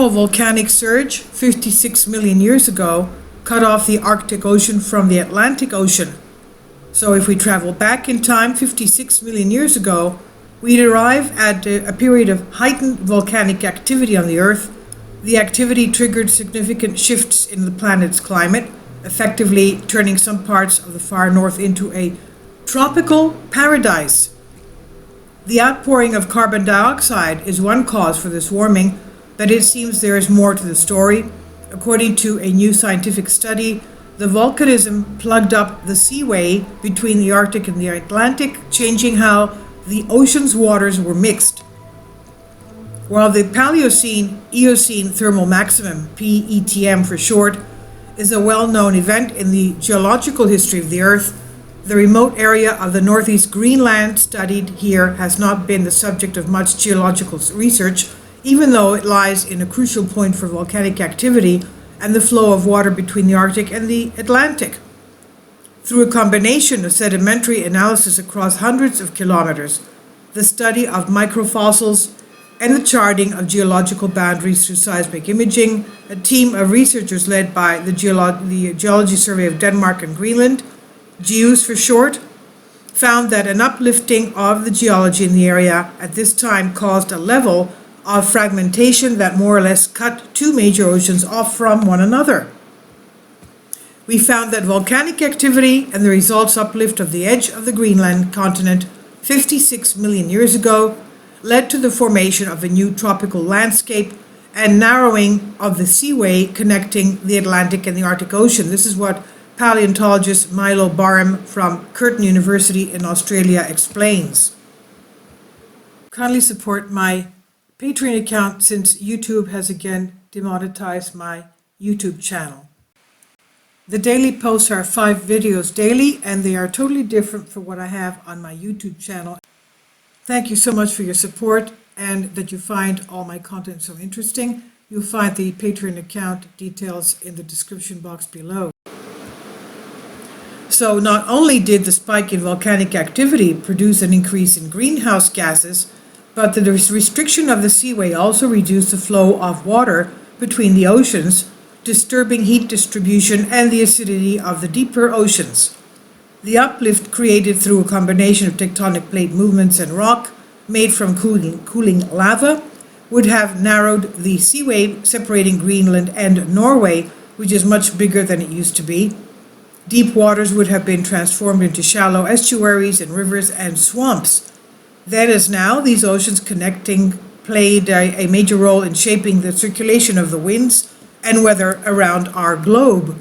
powerful volcanic surge 56 million years ago cut off the Arctic Ocean from the Atlantic Ocean. So if we travel back in time 56 million years ago, we'd arrive at a period of heightened volcanic activity on the Earth. The activity triggered significant shifts in the planet's climate, effectively turning some parts of the far north into a tropical paradise. The outpouring of carbon dioxide is one cause for this warming, but it seems there is more to the story. According to a new scientific study, the volcanism plugged up the seaway between the Arctic and the Atlantic, changing how the ocean's waters were mixed. While the Paleocene-Eocene thermal maximum, PETM for short, is a well-known event in the geological history of the Earth, the remote area of the northeast Greenland studied here has not been the subject of much geological research, even though it lies in a crucial point for volcanic activity and the flow of water between the Arctic and the Atlantic. Through a combination of sedimentary analysis across hundreds of kilometers, the study of microfossils, and the charting of geological boundaries through seismic imaging, a team of researchers led by the Geology Survey of Denmark and Greenland, GEOS for short, found that an uplifting of the geology in the area at this time caused a level of fragmentation that more or less cut two major oceans off from one another. We found that volcanic activity and the results uplift of the edge of the Greenland continent 56 million years ago led to the formation of a new tropical landscape and narrowing of the seaway connecting the Atlantic and the Arctic Ocean. This is what paleontologist Milo Barham from Curtin University in Australia explains. Kindly support my Patreon account since YouTube has again demonetized my YouTube channel. The daily posts are 5 videos daily, and they are totally different from what I have on my YouTube channel. Thank you so much for your support and that you find all my content so interesting. You'll find the Patreon account details in the description box below. So not only did the spike in volcanic activity produce an increase in greenhouse gases, but the restriction of the seaway also reduced the flow of water between the oceans, disturbing heat distribution and the acidity of the deeper oceans. The uplift created through a combination of tectonic plate movements and rock made from cooling lava would have narrowed the seaway separating Greenland and Norway, which is much bigger than it used to be. Deep waters would have been transformed into shallow estuaries and rivers and swamps. Then as now, these oceans connecting played a major role in shaping the circulation of the winds and weather around our globe.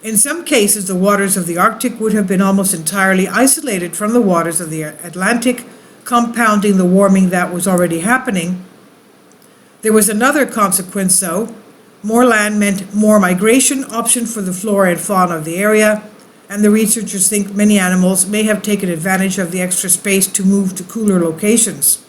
In some cases, the waters of the Arctic would have been almost entirely isolated from the waters of the Atlantic, compounding the warming that was already happening. There was another consequence, though. More land meant more migration option for the flora and fauna of the area, and the researchers think many animals may have taken advantage of the extra space to move to cooler locations.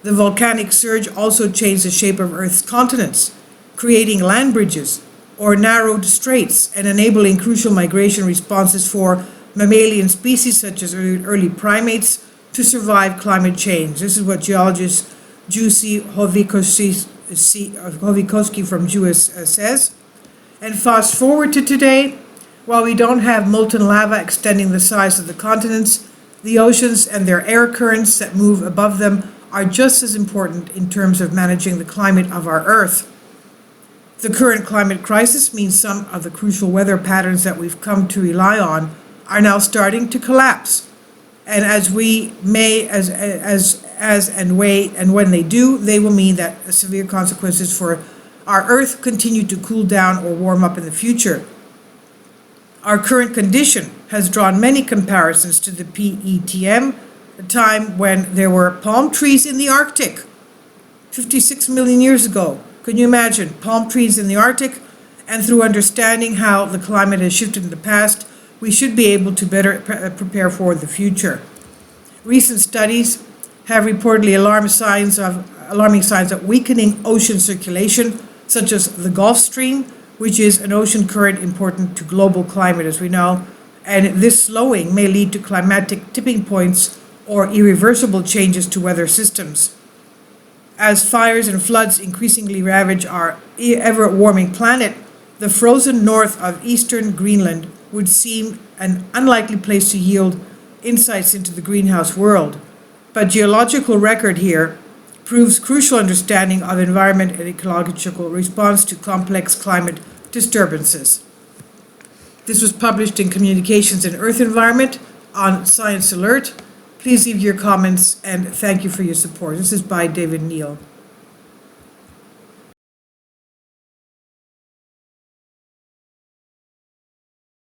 The volcanic surge also changed the shape of Earth's continents, creating land bridges or narrowed straits and enabling crucial migration responses for mammalian species such as early primates to survive climate change. This is what geologist Jussi Hovikoski from GEOS says. And fast forward to today, while we don't have molten lava extending the size of the continents, the oceans and their air currents that move above them are just as important in terms of managing the climate of our Earth. The current climate crisis means some of the crucial weather patterns that we've come to rely on are now starting to collapse. And as when they do, they will mean that severe consequences for our Earth continue to cool down or warm up in the future. Our current condition has drawn many comparisons to the PETM, a time when there were palm trees in the Arctic, 56 million years ago. Can you imagine palm trees in the Arctic? And through understanding how the climate has shifted in the past, we should be able to better prepare for the future. Recent studies have reportedly alarming signs of weakening ocean circulation, such as the Gulf Stream, which is an ocean current important to global climate, as we know, and this slowing may lead to climatic tipping points or irreversible changes to weather systems. As fires and floods increasingly ravage our ever-warming planet, the frozen north of eastern Greenland would seem an unlikely place to yield insights into the greenhouse world. But geological record here proves crucial understanding of environment and ecological response to complex climate disturbances. This was published in Communications and Earth Environment on Science Alert. Please leave your comments and thank you for your support. This is by David Neal.